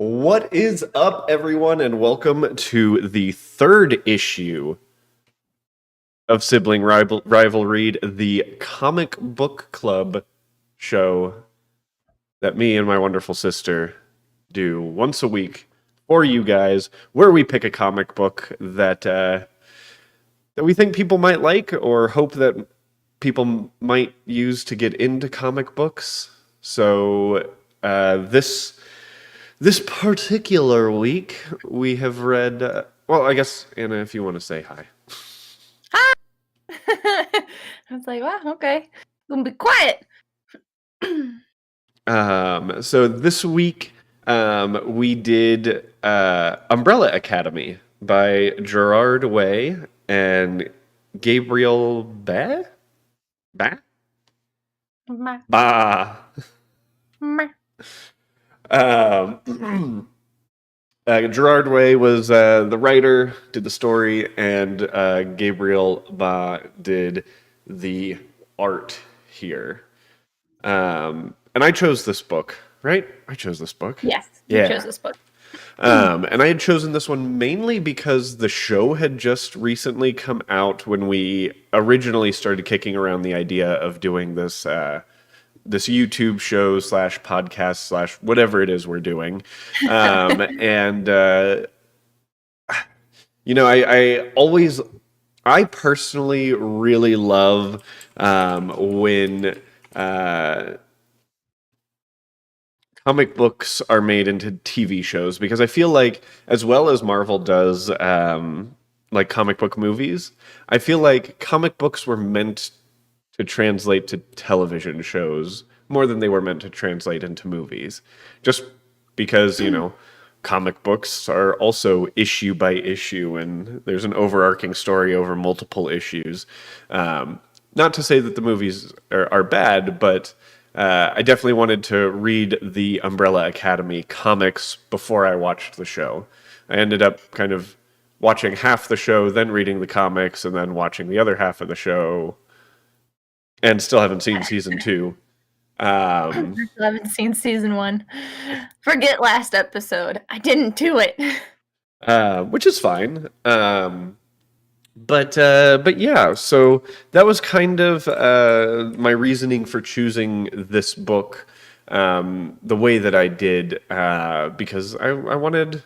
What is up, everyone, and welcome to the third issue of Sibling Rival-Read, the comic book club show that me and my wonderful sister do once a week for you guys, where we pick a comic book that we think people might like or hope that people might use to get into comic books. So this particular week, we have read. Well, I guess, Anna, if you want to say hi. Hi! I was like, wow, okay. I'm gonna be quiet. So this week, we did Umbrella Academy by Gerard Way and Gabriel Bá? Bá? Meh, Bah. meh. Gerard Way was the writer, did the story, and Gabriel Bá did the art here. And I chose this book, right? I chose this book. Yes, Yeah. you chose this book. And I had chosen this one mainly because the show had just recently come out when we originally started kicking around the idea of doing this this YouTube show / podcast / whatever it is we're doing. And I personally really love when comic books are made into TV shows, because I feel like, as well as Marvel does like comic book movies, I feel like comic books were meant to translate to television shows more than they were meant to translate into movies. Just because, comic books are also issue by issue, and there's an overarching story over multiple issues. Not to say that the movies are bad, but I definitely wanted to read the Umbrella Academy comics before I watched the show. I ended up kind of watching half the show, then reading the comics, and then watching the other half of the show, and still haven't seen season 2. I still haven't seen season 1. Forget last episode. I didn't do it. Which is fine. But yeah, so that was kind of my reasoning for choosing this book the way that I did, because I wanted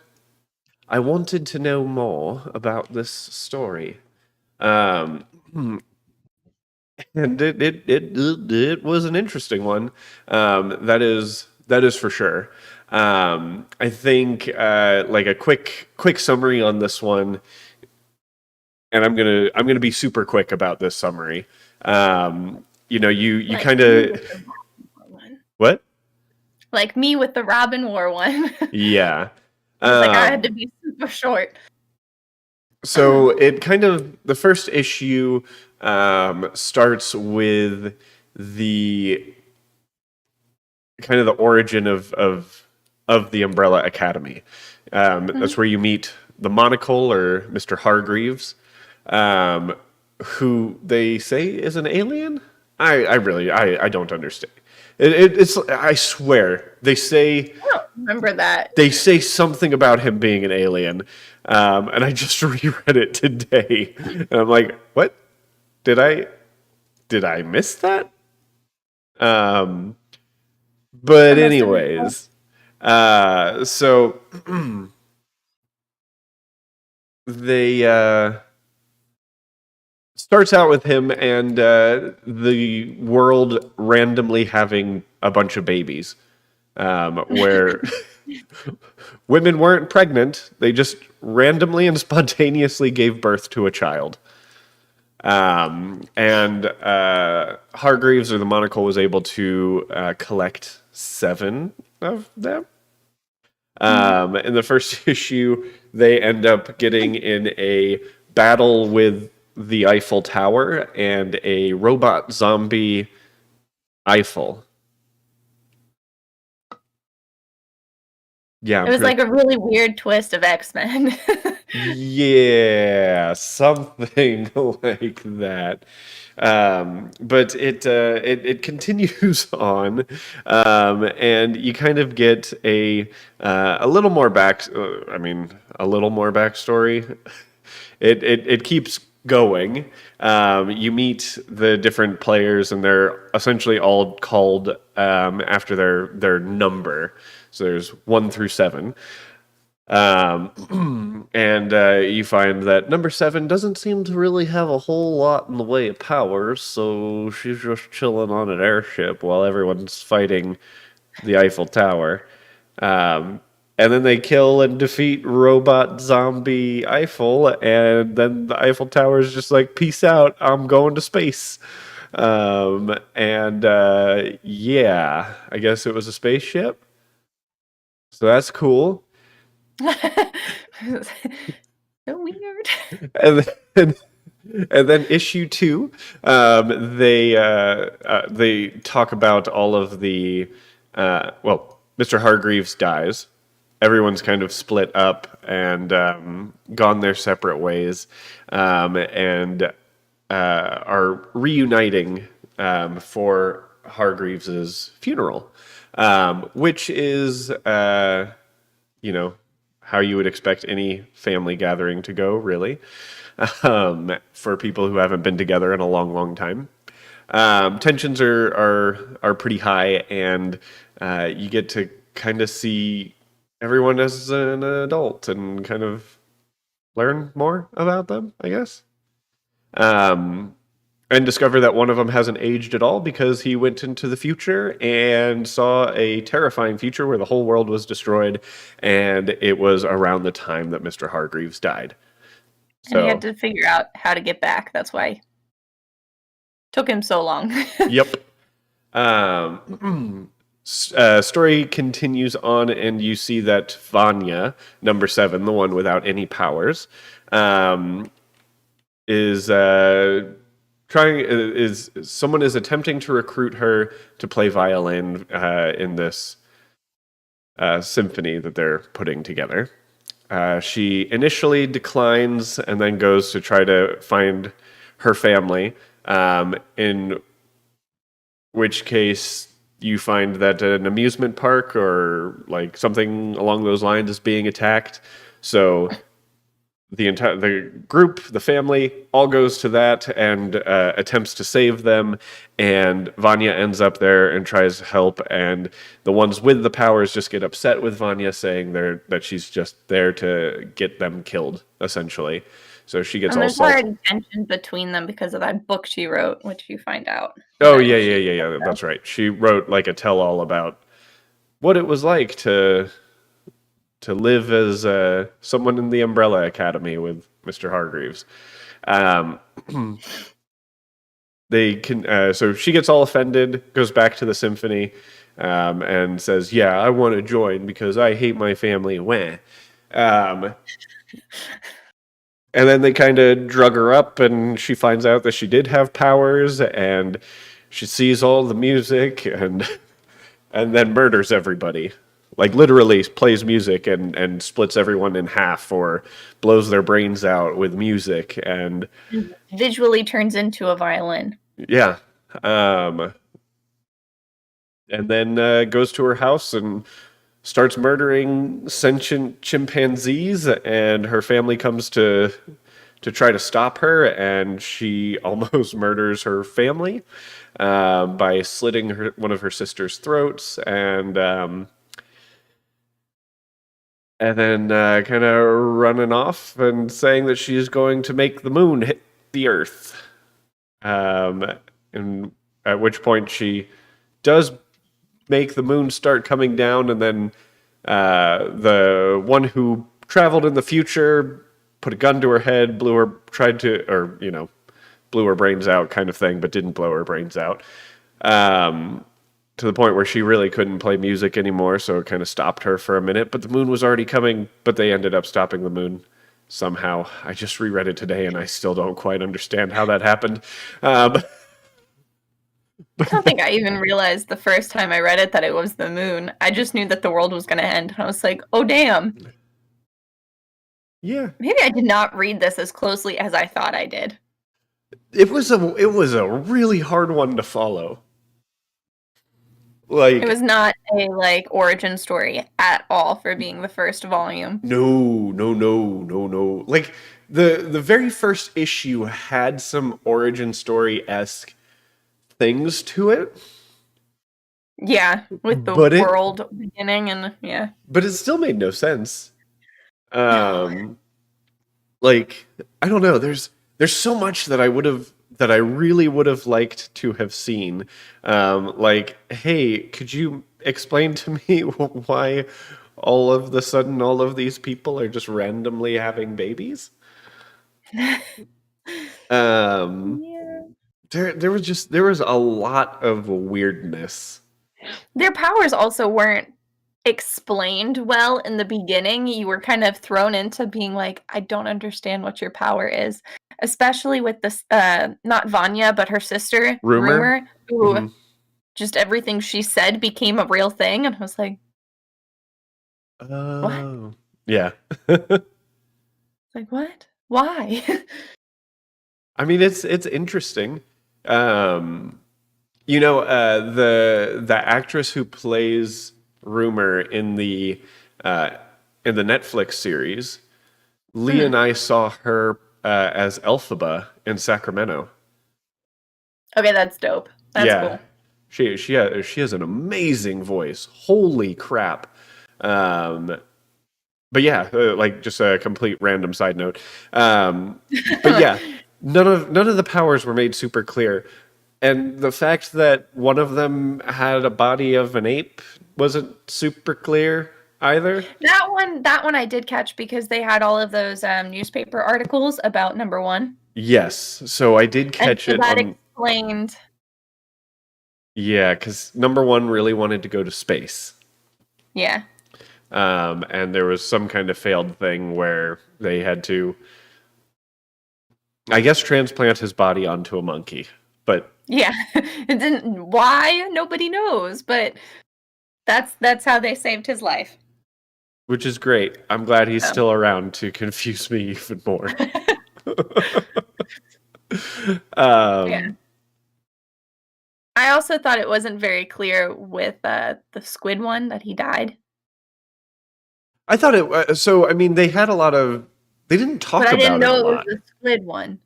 to know more about this story. And it was an interesting one. That is for sure. I think like a quick summary on this one, and I'm gonna be super quick about this summary. You Like kind me of with the Robin War one. what? Like me with the Robin War one. Yeah. I was like, I had to be super short. So it kind of, the first issue starts with the kind of the origin of the Umbrella Academy. That's where you meet the Monocle, or Mr. Hargreaves, who they say is an alien. I don't understand. It's, I swear, they say, I don't remember that. they say something about him being an alien, and I just reread it today, and I'm like, what? Did I miss that? But anyways, so they starts out with him and the world randomly having a bunch of babies, where women weren't pregnant; they just randomly and spontaneously gave birth to a child. And Hargreaves, or the Monocle, was able to collect 7 of them. In the first issue, they end up getting in a battle with the Eiffel Tower and a robot zombie Eiffel. Yeah, It was like a really weird twist of X-Men. Yeah, something like that. But it continues on, and you kind of get a little more a little more backstory. It keeps going. You meet the different players, and they're essentially all called after their number. So there's 1 through 7. And you find that number 7 doesn't seem to really have a whole lot in the way of powers, so she's just chilling on an airship while everyone's fighting the Eiffel Tower. Um, and then they kill and defeat robot zombie Eiffel, and then the Eiffel Tower is just like, peace out, I'm going to space. And yeah, I guess it was a spaceship. So that's cool. So weird. And then, and then issue 2, they talk about all of the Mr. Hargreaves dies. Everyone's kind of split up and gone their separate ways, and are reuniting for Hargreaves's funeral, which is how you would expect any family gathering to go, really, for people who haven't been together in a long, long time. Tensions are pretty high, and you get to kind of see everyone as an adult and kind of learn more about them, I guess. And discover that one of them hasn't aged at all because he went into the future and saw a terrifying future where the whole world was destroyed, and it was around the time that Mr. Hargreaves died. And he had So, to figure out how to get back. That's why it took him so long. yep. Story continues on, and you see that Vanya, number 7, the one without any powers, is someone is attempting to recruit her to play violin in this symphony that they're putting together. She initially declines and then goes to try to find her family, in which case you find that an amusement park or like something along those lines is being attacked. So the group, the family, all goes to that and attempts to save them. And Vanya ends up there and tries to help. And the ones with the powers just get upset with Vanya, saying that she's just there to get them killed, essentially. So she gets And all there's salty. already tension between them because of that book she wrote, which you find out. Oh yeah. That's right. She wrote like a tell-all about what it was like to live as someone in the Umbrella Academy with Mr. Hargreaves. Um, they can. So she gets all offended, goes back to the symphony, and says, "Yeah, I want to join because I hate my family." Wah. Um, and then they kind of drug her up, and she finds out that she did have powers, and she sees all the music, and then murders everybody. Like literally plays music and splits everyone in half or blows their brains out with music, and Visually turns into a violin. yeah. And then goes to her house and starts murdering sentient chimpanzees, and her family comes to try to stop her, and she almost murders her family by slitting one of her sister's throats, and then kind of running off and saying that she is going to make the moon hit the Earth. And at which point she does make the moon start coming down, and then the one who traveled in the future put a gun to her head, blew her brains out, kind of thing, but didn't blow her brains out. To the point where she really couldn't play music anymore, so it kind of stopped her for a minute. But the moon was already coming, but they ended up stopping the moon somehow. I just reread it today, and I still don't quite understand how that happened. I don't think I even realized the first time I read it that it was the moon. I just knew that the world was going to end. And I was like, oh, damn. Yeah. Maybe I did not read this as closely as I thought I did. It was a really hard one to follow. It was Like, not a like origin story at all for being the first volume. no, no, no, no, no. Like the very first issue had some origin story-esque things to it, Yeah, with the but it world beginning and yeah. but it still made no sense. No. Um like I don't know, there's so much that I really would have liked to have seen. Like, hey, could you explain to me why all of the sudden all of these people are just randomly having babies? Um Yeah. there was a lot of weirdness. Their powers also weren't explained well in the beginning. You were kind of thrown into being like, I don't understand what your power is. Especially with this not Vanya, but her sister, Rumor? Rumor, who Hmm. just everything she said became a real thing. And I was like, what? Oh. Yeah. Like, what? Why? I mean, it's interesting. Um, the actress who plays Rumor uh, in the Netflix series, Lee Mhm. and I saw her as Elphaba in Sacramento. Okay, that's dope. That's Yeah, cool. she has an amazing voice. Holy crap! Um, but yeah, like just a complete random side note. But yeah, none of the powers were made super clear, and the fact that one of them had a body of an ape wasn't super clear either. That one I did catch because they had all of those newspaper articles about number one. Yes, so I did And catch so it that on. explained. Yeah, because number one really wanted to go to space. Yeah. And there was some kind of failed thing where they had to, I guess, transplant his body onto a monkey. But Yeah. It didn't why? Nobody knows, but that's how they saved his life. which is great. I'm glad he's So still around to confuse me even more. yeah. um, I also thought it wasn't very clear with the squid one that he died. I thought it. So I mean, they had a lot of. They didn't But talk I didn't about it a know it was lot. the squid one.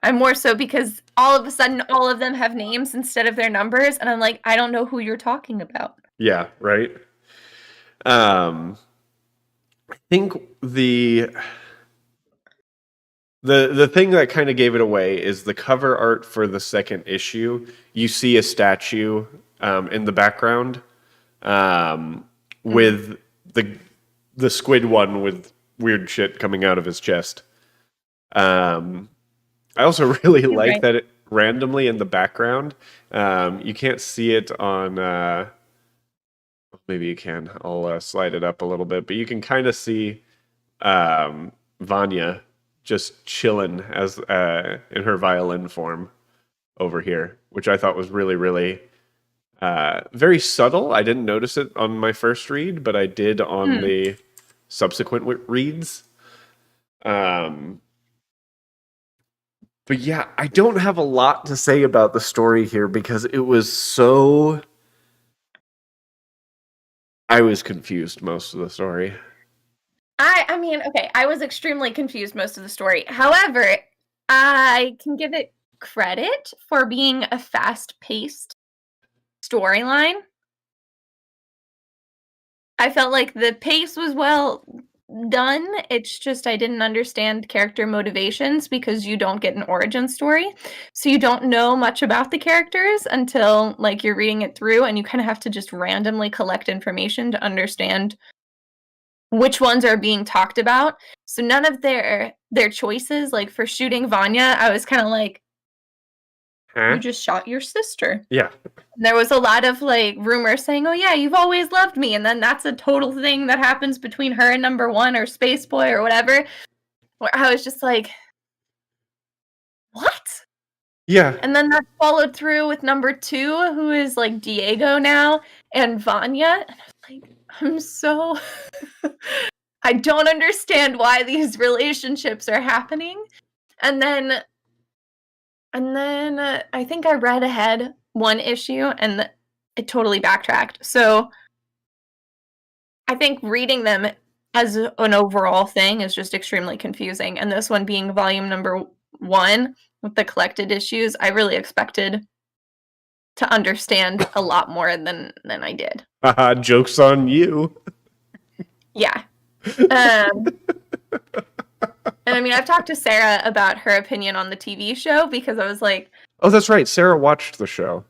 I'm more so because all of a sudden all of them have names instead of their numbers, and I'm like, I don't know who you're talking about. Yeah, right. Um, I think the thing that kind of gave it away is the cover art for the second issue. You see a statue in the background Mhm. with the squid one with weird shit coming out of his chest. Um, I also really You're like right. that randomly in the background. You can't see it on. Maybe you can. I'll slide it up a little bit, but you can kind of see Vanya just chilling as in her violin form over here, which I thought was really, really very subtle. I didn't notice it on my first read, but I did on Hmm. the subsequent reads. Um, but yeah, I don't have a lot to say about the story here because it was so. I was confused most of the story. I mean, okay, I was extremely confused most of the story. However, I can give it credit for being a fast-paced storyline. I felt like the pace was well done. It's just I didn't understand character motivations because you don't get an origin story. So you don't know much about the characters until like you're reading it through and you kind of have to just randomly collect information to understand which ones are being talked about. So none of their choices like for shooting Vanya, I was kind of like you Huh? just shot your sister. Yeah. There was a lot of, like, rumors saying, "Oh, yeah, you've always loved me," and then that's a total thing that happens between her and Number 1 or Space Boy or whatever, where I was just like, "What?" Yeah. And then that's followed through with Number 2, who is, like, Diego now, and Vanya, and I was like, I'm so I don't understand why these relationships are happening. And then I think I read ahead one issue and it totally backtracked. So I think reading them as an overall thing is just extremely confusing. And this one being volume number 1 with the collected issues, I really expected to understand a lot more than I did. Haha, joke's on you. Yeah. Um, and I mean, I've talked to Sarah about her opinion on the TV show because I was like, Oh, that's right. Sarah watched the show.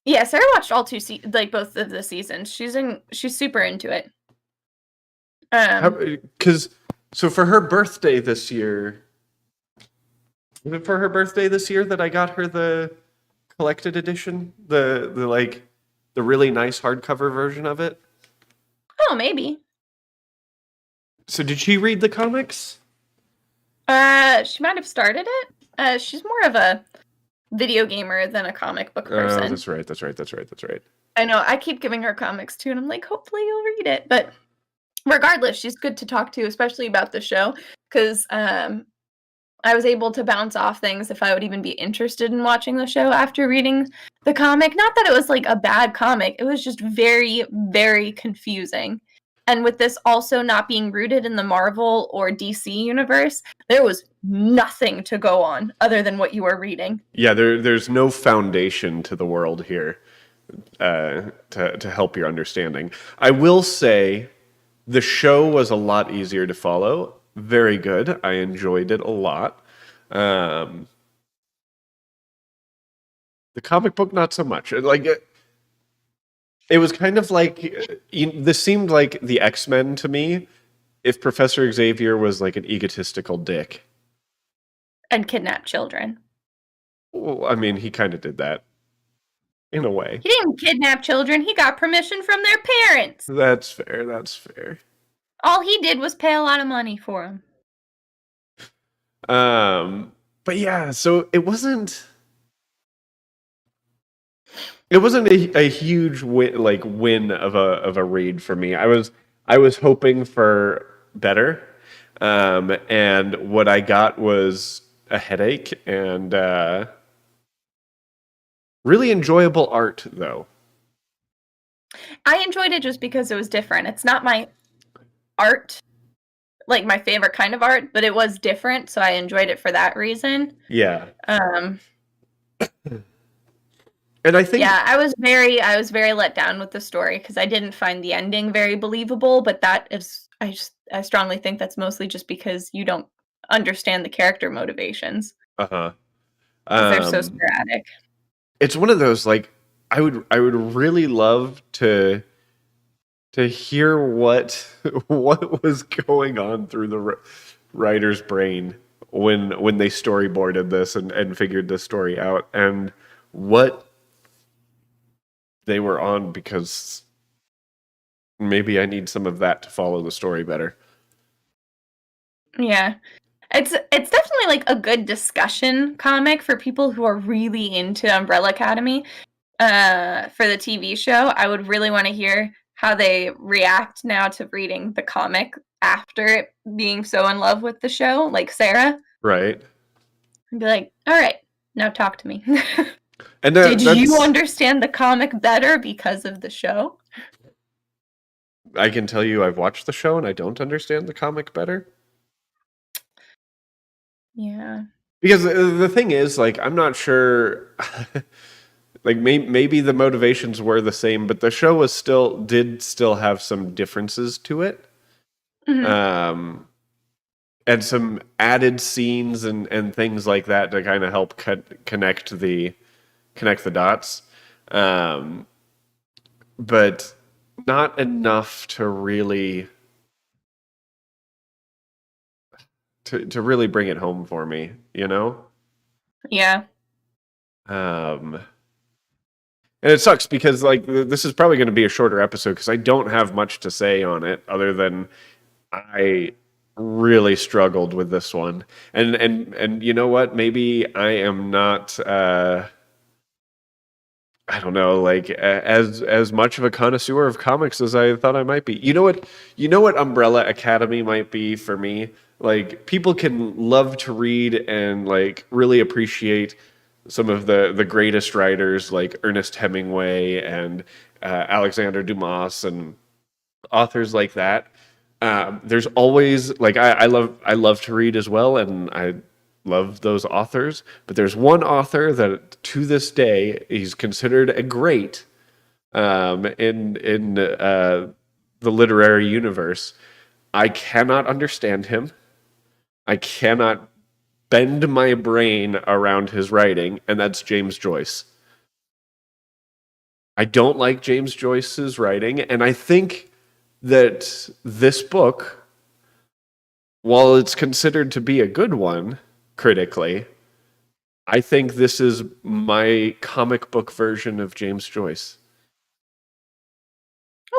yeah, Sarah watched all both of the seasons. She's super into it. So for her birthday this year, was it for her birthday this year that I got her the collected edition, the really nice hardcover version of it? Oh, maybe. So did she read the comics? She might have started it. She's more of a video gamer than a comic book person. Oh, that's right. I know. I keep giving her comics too, and I'm like, hopefully you'll read it. But regardless, she's good to talk to, especially about the show, because I was able to bounce off things if I would even be interested in watching the show after reading the comic. Not that it was like a bad comic, it was just very, very confusing. And with this also not being rooted in the Marvel or DC universe, there was nothing to go on other than what you were reading. Yeah, there's no foundation to the world here to help your understanding. I will say the show was a lot easier to follow. Very good. I enjoyed it a lot. The comic book, not so much. It was kind of like this seemed like the X-Men to me. If Professor Xavier was like an egotistical dick and kidnap children. Well, I mean, he kind of did that in a way. He didn't kidnap children. He got permission from their parents. That's fair. All he did was pay a lot of money for him. But yeah, so it wasn't a huge win of a read for me. I was hoping for better, and what I got was a headache and really enjoyable art, though. I enjoyed it just because it was different. It's not my art, like my favorite kind of art, but it was different, so I enjoyed it for that reason. Yeah. And I think I was very let down with the story because I didn't find the ending very believable, but that is I strongly think that's mostly just because you don't understand the character motivations. Uh-huh. They're so sporadic. It's one of those like I would really love to hear what was going on through the writer's brain when they storyboarded this and figured this story out, and what they were on, because maybe I need some of that to follow the story better. Yeah. It's definitely like a good discussion comic for people who are really into Umbrella Academy. For the TV show, I would really want to hear how they react now to reading the comic after being so in love with the show, like Sarah. Right. And be like, all right, now talk to me. And did you understand the comic better because of the show? I can tell you I've watched the show and I don't understand the comic better. Yeah. Because the thing is, like, I'm not sure... like, maybe the motivations were the same, but the show did still have some differences to it. Mm-hmm. And some added scenes and things like that to kind of help connect the dots. But not enough to really... To really bring it home for me, you know? Yeah. And it sucks because like this is probably going to be a shorter episode because I don't have much to say on it other than I really struggled with this one. And you know what? Maybe I am not I don't know, like as much of a connoisseur of comics as I thought I might be. You know what Umbrella Academy might be for me? Like people can love to read and like really appreciate some of the greatest writers like Ernest Hemingway and Alexander Dumas and authors like that. There's always like I love to read as well, and I love those authors. But there's one author that to this day he's considered a great in the literary universe. I cannot understand him. I cannot bend my brain around his writing, and that's James Joyce. I don't like James Joyce's writing, and I think that this book, while it's considered to be a good one critically, I think this is my comic book version of James Joyce.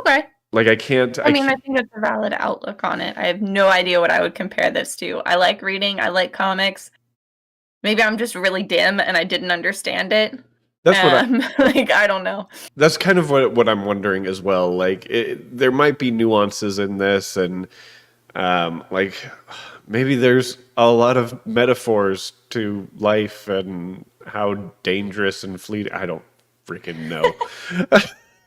Okay. Like I can't. I mean, I think that's a valid outlook on it. I have no idea what I would compare this to. I like reading. I like comics. Maybe I'm just really dim and I didn't understand it. That's what Like, I don't know. that's kind of what I'm wondering as well. Like there might be nuances in this, and like maybe there's a lot of metaphors to life and how dangerous and fleeting. I don't freaking know.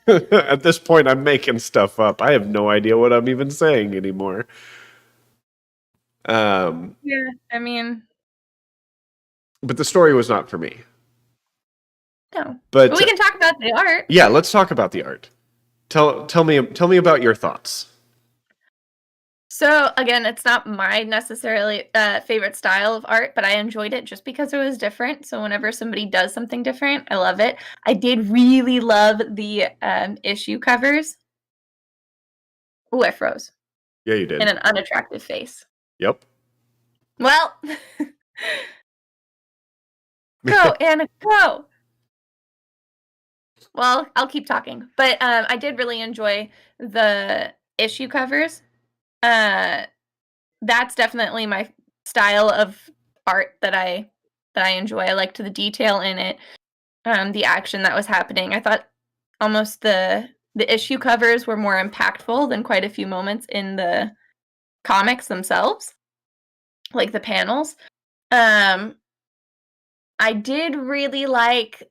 At this point, I'm making stuff up. I have no idea what I'm even saying anymore. Yeah, I mean, But the story was not for me. no. But But we can talk about the art. yeah, let's talk about the art. Tell me about your thoughts. So again, it's not my necessarily favorite style of art, but I enjoyed it just because it was different. So whenever somebody does something different, I love it. I did really love the issue covers. Ooh, I froze Yeah, you in did. an unattractive face. Yep. Well, go Anna, go. Well, I'll keep talking, but I did really enjoy the issue covers. Uh, that's definitely my style of art that I enjoy. I liked the detail in it, the action that was happening. I thought almost the issue covers were more impactful than quite a few moments in the comics themselves, like the panels. Um, I did really like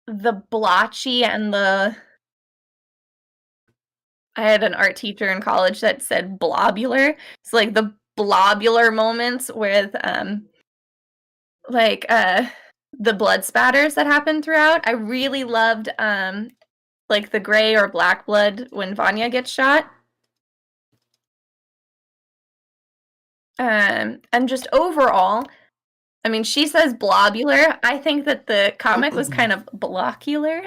the blotchy and the I had an art teacher in college that said blobular. It's like the blobular moments with like the blood spatters that happen throughout. I really loved like the gray or black blood when Vanya gets shot. And just overall, I mean, she says blobular. I think that the comic was kind of blockular.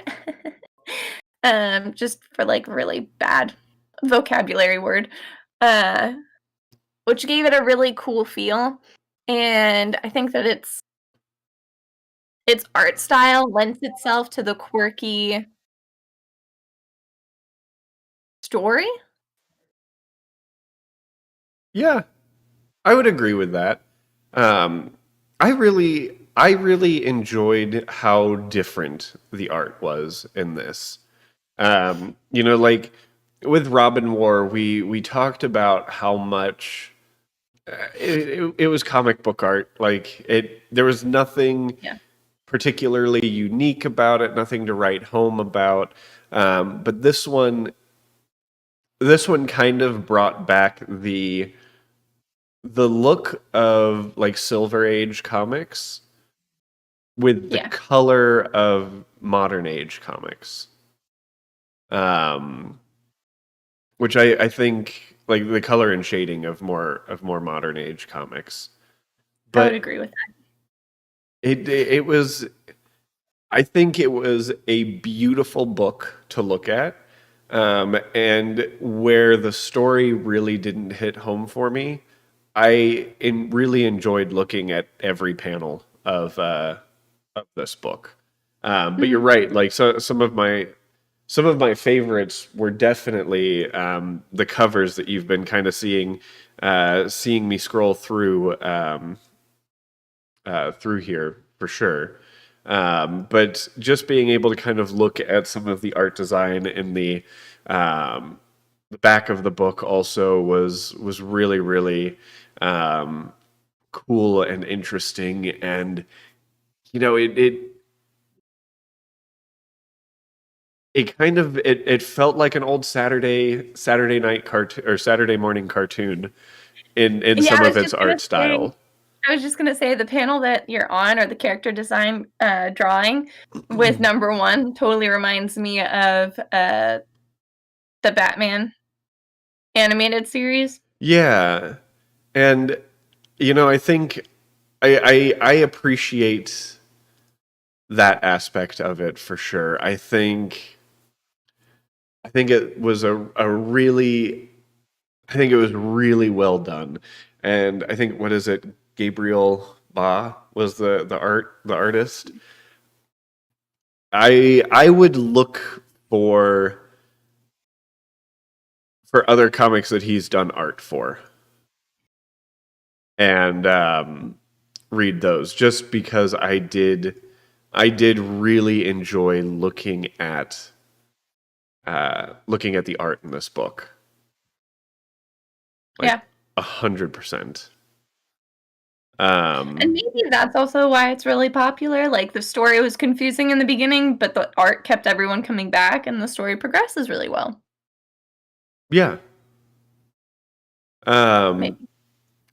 Just for like really bad vocabulary word. Uh which gave it a really cool feel. And I think that its art style lends itself to the quirky story. Yeah, I would agree with that. Um, I really enjoyed how different the art was in this. You know, like with Robin War, we talked about how much it was comic book art. Like there was nothing Yeah. particularly unique about it, nothing to write home about. But this one kind of brought back the look of like Silver Age comics with the Yeah. color of modern age comics. Um, which I think like the color and shading of more modern age comics. I would But agree with that. it was I think it was a beautiful book to look at. And where the story really didn't hit home for me, really enjoyed looking at every panel of this book. But you're Mhm. right. Like so, some of my favorites were definitely the covers that you've been kind of seeing me scroll through here for sure. But just being able to kind of look at some of the art design in the back of the book also was really really cool and interesting, and it kind of it felt like an old Saturday night cartoon or Saturday morning cartoon in Yeah, some of its art style. I was just gonna say the panel that you're on or the character design drawing with number one totally reminds me of the Batman animated series. Yeah, and I think I appreciate that aspect of it for sure. I think it was a really I think it was really well done. And I think what is it? Gabriel Bá was the artist. I would look for other comics that he's done art for and read those just because I did really enjoy looking at the art in this book, like Yeah. 100%. And maybe that's also why it's really popular. Like the story was confusing in the beginning, but the art kept everyone coming back and the story progresses really well. Yeah. Um, Maybe.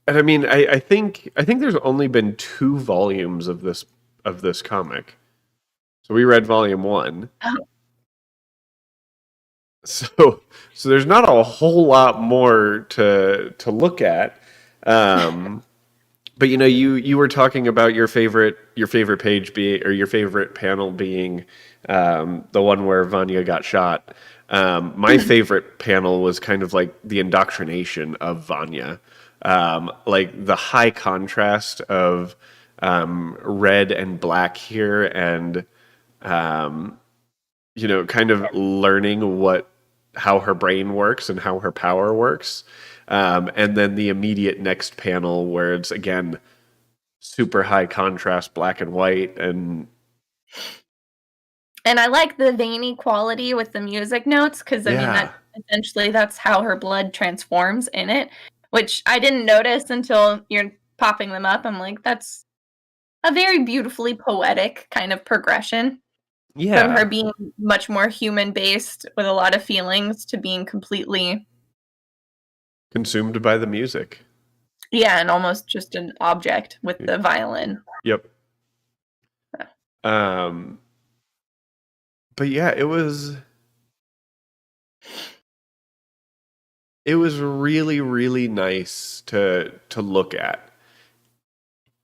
and I mean, I think there's only been 2 volumes of this comic. So we read volume 1. Oh, So there's not a whole lot more to look at. Um, but you were talking about your favorite page being or your favorite panel being the one where Vanya got shot. My favorite panel was kind of like the indoctrination of Vanya, like the high contrast of red and black here, and kind of learning how her brain works and how her power works. And then the immediate next panel where it's again super high contrast, black and white, and and I like the veiny quality with the music notes because I mean yeah, that essentially that's how her blood transforms in it, which I didn't notice until you're popping them up. I'm like, that's a very beautifully poetic kind of progression from her yeah, being much more human based with a lot of feelings to being completely, consumed by the music. yeah, and almost just an object with the violin. Yep. Um, but yeah, it was really really nice to look at.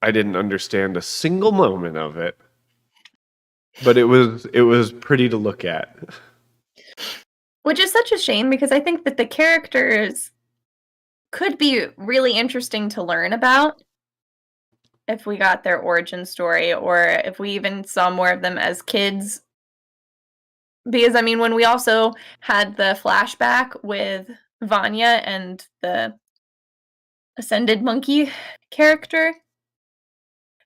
I didn't understand a single moment of it, but it was pretty to look at. Which is such a shame because I think that the characters could be really interesting to learn about if we got their origin story or if we even saw more of them as kids. Because I mean, when we also had the flashback with Vanya and the ascended monkey character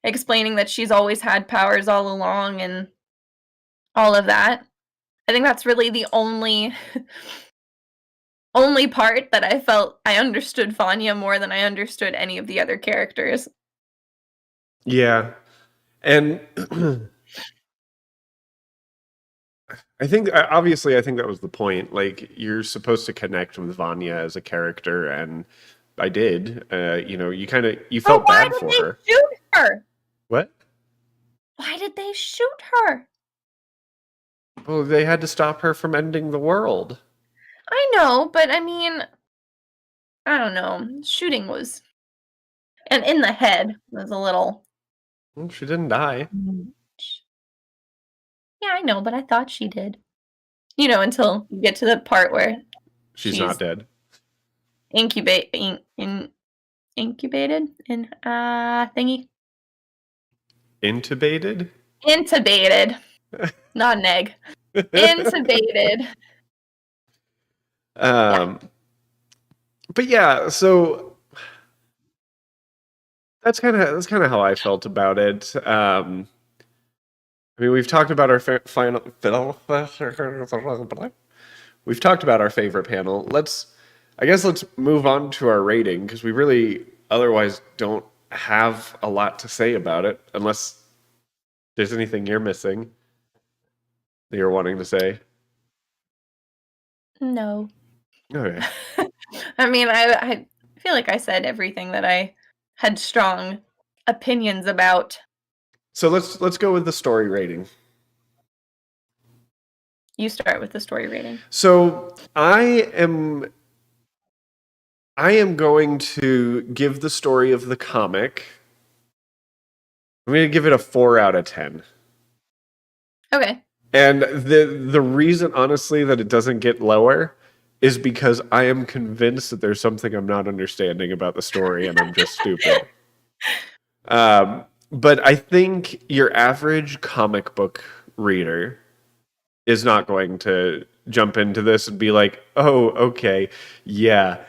explaining that she's always had powers all along and all of that. I think that's really the only part that I felt I understood Vanya more than I understood any of the other characters. Yeah, and obviously I think that was the point. Like you're supposed to connect with Vanya as a character, and I did. You But felt why bad did for they her. shoot her? What? Why did they shoot her? Well, they had to stop her from ending the world. I know, but I mean, I don't know. Shooting was and in the head was a little Well, she didn't die. much. Yeah, I know, but I thought she did. You know, until you get to the part where She's not she's dead. incubated in thingy. Intubated. Intubated. Not an egg. Intubated. Yeah. um, but yeah, so that's kind of how I felt about it. I mean, we've talked about our final. We've talked about our favorite panel. I guess, let's move on to our rating because we really otherwise don't have a lot to say about it, unless there's anything you're missing that you're wanting to say. No. Okay. I mean, I feel like I said everything that I had strong opinions about. So let's go with the story rating. You start with the story rating. So I am going to give the story of the comic. I'm going to give it a 4 out of 10. Okay. And the reason, honestly, that it doesn't get lower is because I am convinced that there's something I'm not understanding about the story, and I'm just stupid. But I think your average comic book reader is not going to jump into this and be like, "Oh, okay, yeah,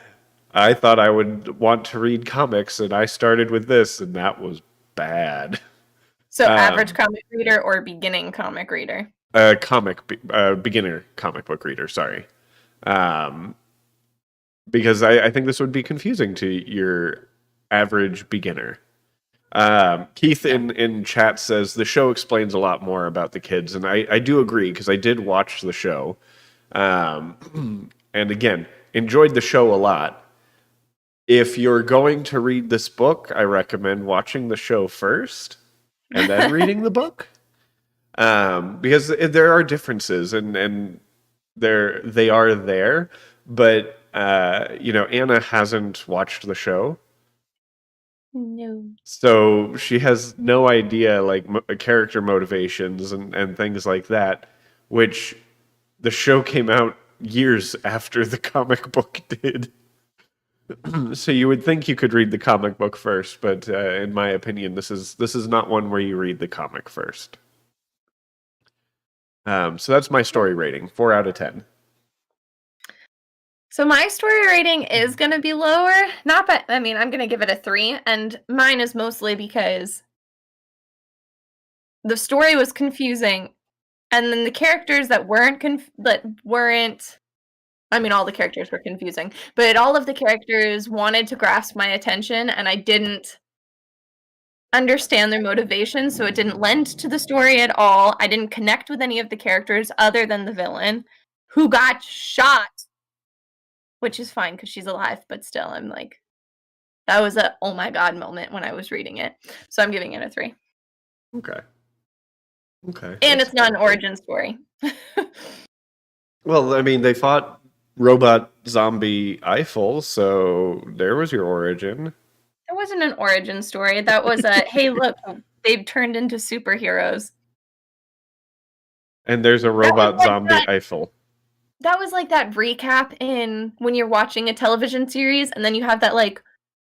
I thought I would want to read comics, and I started with this, and that was bad." So average comic reader or beginning comic reader? Beginner comic book reader, sorry. Because I think this would be confusing to your average beginner. Keith in chat says the show explains a lot more about the kids, and I do agree because I did watch the show. And again, enjoyed the show a lot. If you're going to read this book, I recommend watching the show first and then reading the book. Because there are differences and they are there, but Anna hasn't watched the show. No. So she has no idea like character motivations and things like that, which the show came out years after the comic book did. So you would think you could read the comic book first, but in my opinion, this is not one where you read the comic first. So that's my story rating, 4 out of 10. So my story rating is going to be lower. I'm going to give it a 3, and mine is mostly because the story was confusing, and then the characters that weren't all the characters were confusing, but all of the characters wanted to grasp my attention, and I didn't understand their motivation, so it didn't lend to the story at all. I didn't connect with any of the characters other than the villain, who got shot. Which is fine because she's alive, but still, I'm like, that was a oh my god moment when I was reading it. So I'm giving it a 3. Okay. And it's not an origin story. Well, I mean, they fought robot zombie Eiffel, so there was your origin. It wasn't an origin story. That was a hey, look, they've turned into superheroes. And there's a robot zombie Eiffel. That was like that recap in when you're watching a television series and then you have that like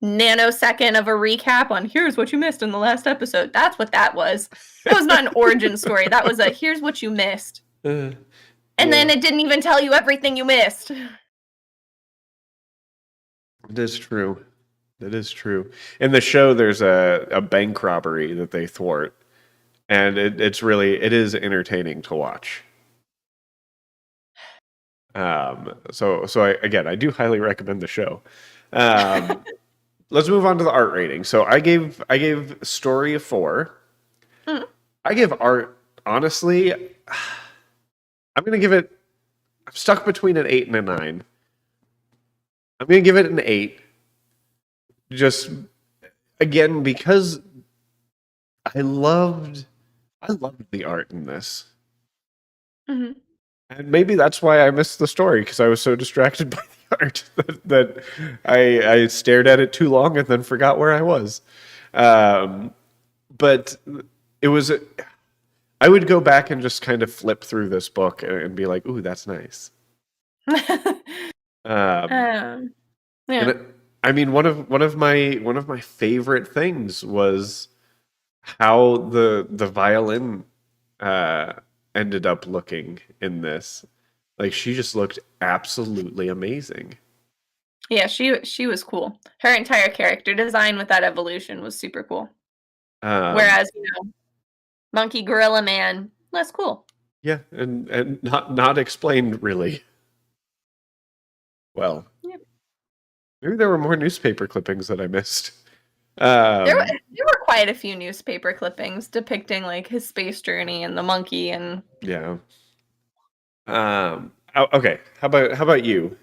nanosecond of a recap on here's what you missed in the last episode. That's what that was. That was not an origin story. That was a here's what you missed. And then it didn't even tell you everything you missed. It is true. That is true. In the show, there's a bank robbery that they thwart. And it is entertaining to watch. I do highly recommend the show. Let's move on to the art rating. So I gave story a 4. I give art, honestly, I'm stuck between an 8 and a 9. I'm gonna give it an 8. Just again because I loved the art in this. Mm-hmm. And maybe that's why I missed the story, because I was so distracted by the art that I stared at it too long and then forgot where I was. But it was... I would go back and just kind of flip through this book and be like, ooh, that's nice. Yeah. And one of my favorite things was how the violin ended up looking in this. Like, she just looked absolutely amazing. Yeah, she was cool. Her entire character design with that evolution was super cool. Whereas, monkey gorilla man, less cool. Yeah, and not explained really. Well, Yeah. maybe there were more newspaper clippings that I missed. There were quite a few newspaper clippings depicting like his space journey and the monkey and Yeah. Okay. How about you?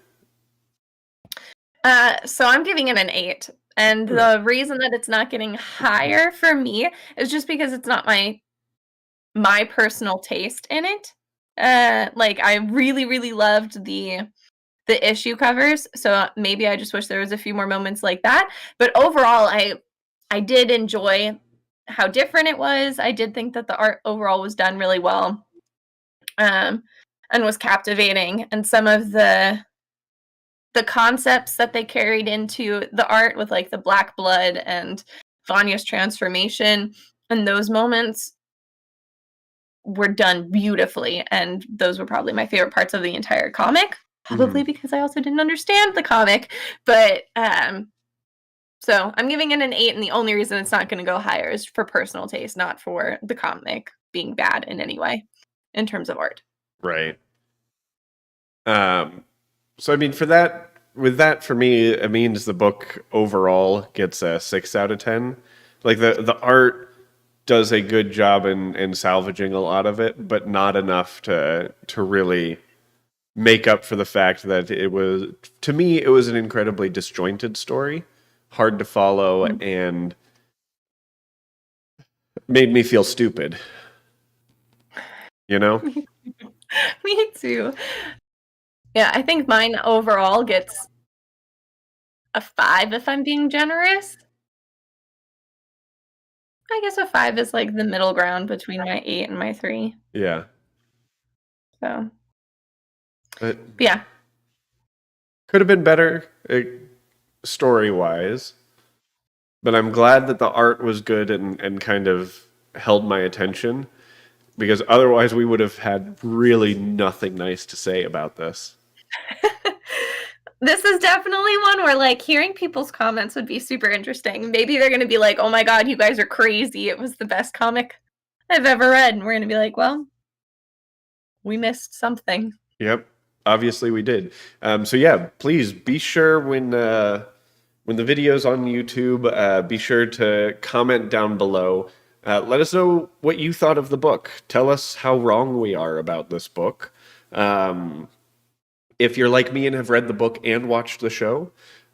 so I'm giving it an 8. And the reason that it's not getting higher for me is just because it's not my personal taste in it. Like I really, really loved the issue covers, so maybe I just wish there was a few more moments like that. But overall, I did enjoy how different it was. I did think that the art overall was done really well, and was captivating. And some of the concepts that they carried into the art with like the black blood and Vanya's transformation and those moments were done beautifully, and those were probably my favorite parts of the entire comic. Probably because I also didn't understand the comic, but so I'm giving it an 8, and the only reason it's not going to go higher is for personal taste, not for the comic being bad in any way in terms of art. Right. So I mean, with that for me, it means the book overall gets a 6 out of 10. Like the art does a good job in salvaging a lot of it, but not enough to really make up for the fact that to me it was an incredibly disjointed story, hard to follow, and made me feel stupid. You know? Me too. Yeah, I think mine overall gets a 5 if I'm being generous. I guess a 5 is like the middle ground between my 8 and my 3. Yeah. So, It yeah. could have been better story-wise, but I'm glad that the art was good and kind of held my attention, because otherwise we would have had really nothing nice to say about this. This is definitely one where like hearing people's comments would be super interesting. Maybe they're going to be like, "Oh my god, you guys are crazy. It was the best comic I've ever read." And we're going to be like, "Well, we missed something." Yep, obviously we did. So yeah, please be sure when the video's on YouTube, be sure to comment down below. Let us know what you thought of the book. Tell us how wrong we are about this book. If you're like me and have read the book and watched the show,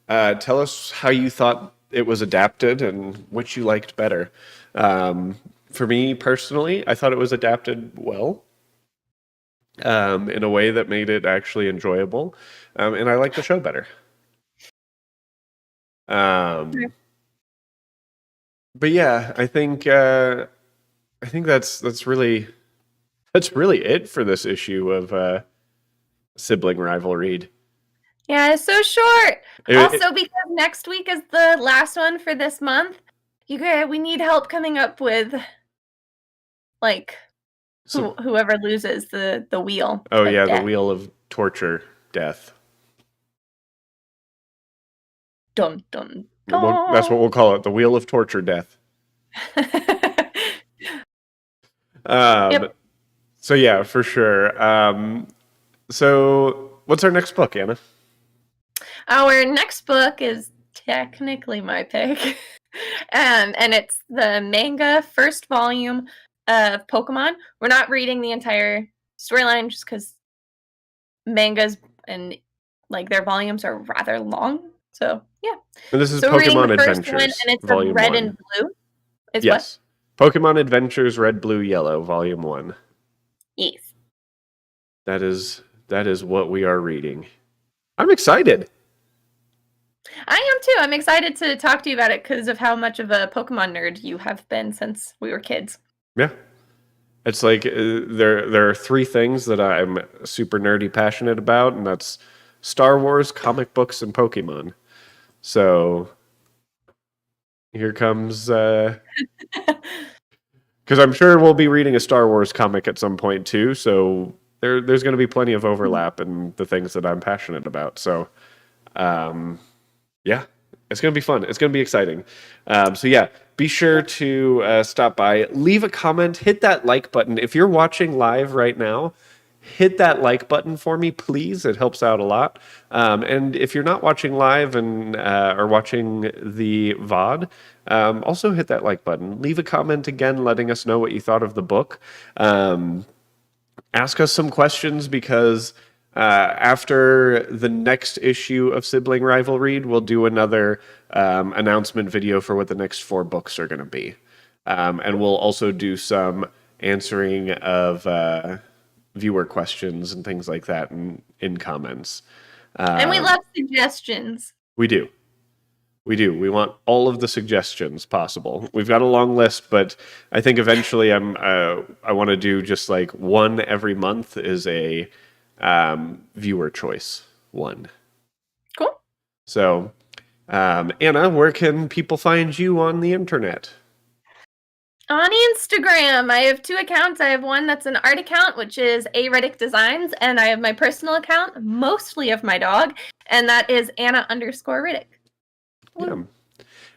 tell us how you thought it was adapted and which you liked better. For me personally, I thought it was adapted well, in a way that made it actually enjoyable, and I liked the show better. But yeah, I think that's really it for this issue of Sibling Rival-Read. Yeah, it's so short. It- Also, because next week is the last one for this month, we need help coming up with like whoever loses the wheel. Oh of yeah, death. the wheel of torture, death. Dun dun dun. That's what we'll call it, the wheel of torture, death. Yep. So yeah, for sure. So what's our next book, Anna? Our next book is technically my pick. And it's the manga first volume of Pokemon. We're not reading the entire storyline just because mangas and like their volumes are rather long. So yeah. And this is So we're reading Pokemon the first Adventures, one, and it's Volume red 1. and blue. Is Yes. Pokemon Adventures Red, Blue, Yellow, Volume 1. what? Yes. That is what we are reading. I'm excited. I am too. I'm excited to talk to you about it because of how much of a Pokemon nerd you have been since we were kids. Yeah. It's like there are 3 things that I'm super nerdy passionate about, and that's Star Wars, comic books, and Pokemon. So here comes because I'm sure we'll be reading a Star Wars comic at some point too, so there's going to be plenty of overlap in the things that I'm passionate about. So yeah, It's going to be fun. It's going to be exciting. So yeah, be sure to stop by, leave a comment, hit that like button. If you're watching live right now, hit that like button for me, please. It helps out a lot. And if you're not watching live and or watching the VOD, also hit that like button. Leave a comment again, letting us know what you thought of the book. Ask us some questions because after the next issue of Sibling Rival-Read, we'll do another announcement video for what the next 4 books are going to be. And we'll also do some answering of viewer questions and things like that in comments. And we love suggestions. We do. We do. We want all of the suggestions possible. We've got a long list, but I think eventually I want to do just like one every month is a viewer choice one. Cool. So, Anna, where can people find you on the internet? On Instagram, I have 2 accounts. I have one that's an art account, which is A Reddick Designs, and I have my personal account, mostly of my dog, and that is Anna_Riddick. Yeah.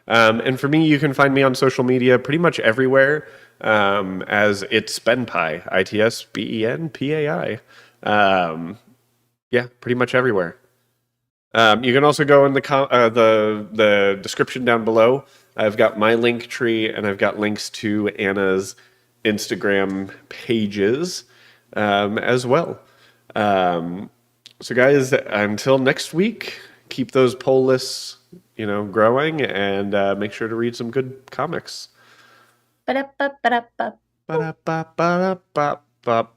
And for me, you can find me on social media pretty much everywhere as It's Benpai, ITSBENPAI. Yeah, pretty much everywhere. You can also go in the description down below. I've got my link tree, and I've got links to Anna's Instagram pages as well. So, guys, until next week, keep those poll lists, growing, and make sure to read some good comics. Ba-da-ba-ba-da-ba. Ba-da-ba-ba-da-ba-ba.